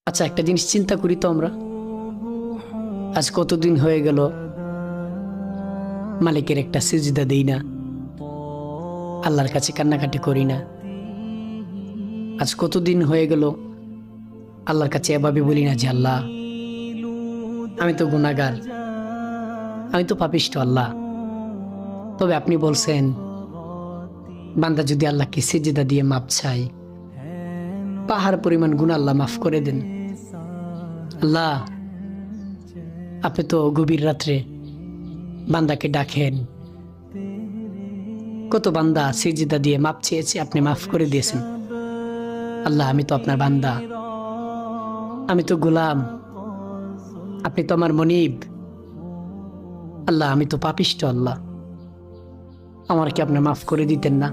আচ্ছা, একটা জিনিস চিন্তা করি তো আমরা, আজ কতদিন হয়ে গেল মালিকের একটা সিজদা দেই না, আল্লাহর কাছে কান্নাকাটি করি না। আজ কতদিন হয়ে গেল আল্লাহর কাছে এভাবে বলি না যে আল্লাহ, আমি তো গুনাহগার, আমি তো পাপিষ্ঠ আল্লাহ। তবে আপনি বলছেন বান্দা যদি আল্লাহকে সিজদা দিয়ে মাপ চায়, পাহাড় পরিমাণ গুনাহ আল্লাহ মাফ করে দেন। আল্লাহ, আপনি তো গভীর রাত্রে বান্দাকে ডাকেন, কত বান্দা সিজদা দিয়ে মাপ চেয়েছে, আপনি মাফ করে দিয়েছেন। আল্লাহ, আমি তো আপনার বান্দা, আমি তো গোলাম, আপনি তো আমার মনিব। আল্লাহ, আমি তো পাপিষ্ঠ আল্লাহ, আমার কি আপনি মাফ করে দিতেন না?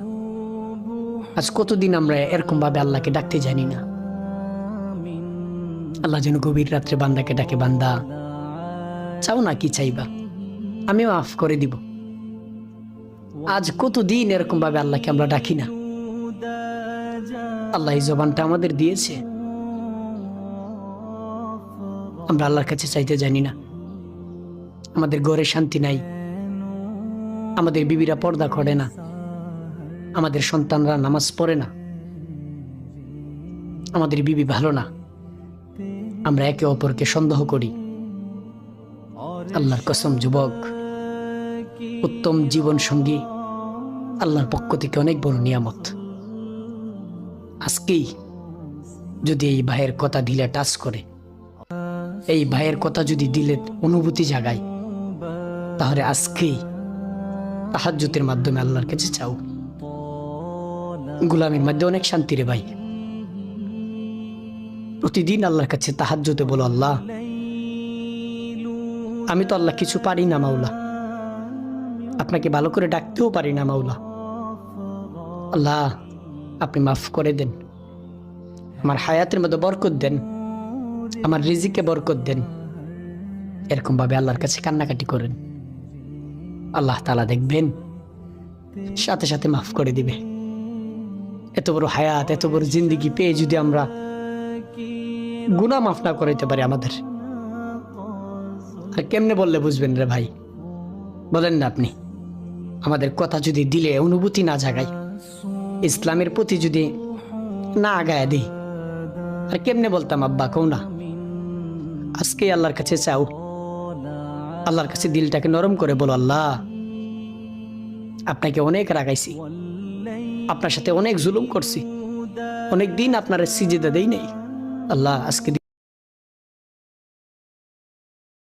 আজ কতদিন আমরা এরকম ভাবে আল্লাহকে ডাকতে জানি না। আল্লাহ যেন গভীর রাত্রে বান্দাকে ডাকে, বান্দা চাও না, কি চাইবা, আমি মাফ করে দিব। আজ কতদিন এরকম ভাবে আল্লাহকে আমরা ডাকি না। আল্লাহ এই জবানটা আমাদের দিয়েছে, আমরা আল্লাহর কাছে চাইতে জানি না। আমাদের ঘরে শান্তি নাই, আমাদের বিবিরা পর্দা করে না, আমাদের সন্তানরা নামাজ পড়ে না, আমাদের বিবি ভালো না, আমরা একে অপরকে সন্দেহ করি। আল্লাহর কসম, যুবক, উত্তম জীবন সঙ্গী আল্লাহর পক্ষ থেকে অনেক বড় নিয়ামত। আজকেই যদি এই ভাইয়ের কথা দিলে টাচ করে, এই ভাইয়ের কথা যদি দিলে অনুভূতি জাগায়, তাহলে আজকেই তাহাজ্জুদের মাধ্যমে আল্লাহর কাছে চাও। গোলামের মধ্যে অনেক শান্তি রে ভাই। প্রতিদিন আল্লাহর কাছে তাহাজ্জুদে বলো, আল্লাহ, আমি তো আল্লাহ কিছু পারি না মাওলা, আপনাকে ভালো করে ডাকতেও পারি না মাওলা। আল্লাহ, আপনি মাফ করে দেন, আমার হায়াতের মধ্যে বরকত দেন, আমার রিজিকে বরকত দেন। এরকম ভাবে আল্লাহর কাছে কান্নাকাটি করেন, আল্লাহ তাআলা দেখবেন, সাথে সাথে মাফ করে দিবে। এত বড় হায়াত, এত বড় জিন্দেগি পেয়ে যদি আমরা গুনাহ মাফ না করাইতে পারি আমাদের, আর কেমনে বললে বুঝবেন রে ভাই? বলেন না আপনি। আমাদের কথা যদি দিলে অনুভূতি না জাগায়, ইসলামের প্রতি যদি না আগায় দিই, আর কেমনে বলতাম আব্বা, কও না? আজকে আল্লাহর কাছে চাও, আল্লাহর কাছে দিলটাকে নরম করে বলো, আল্লাহ, আপনাকে অনেক রাগাইছি, আপনার সাথে অনেক জুলুম করছি, অনেক দিন আপনার সিজদা দেই নাই। আল্লাহ, আজকে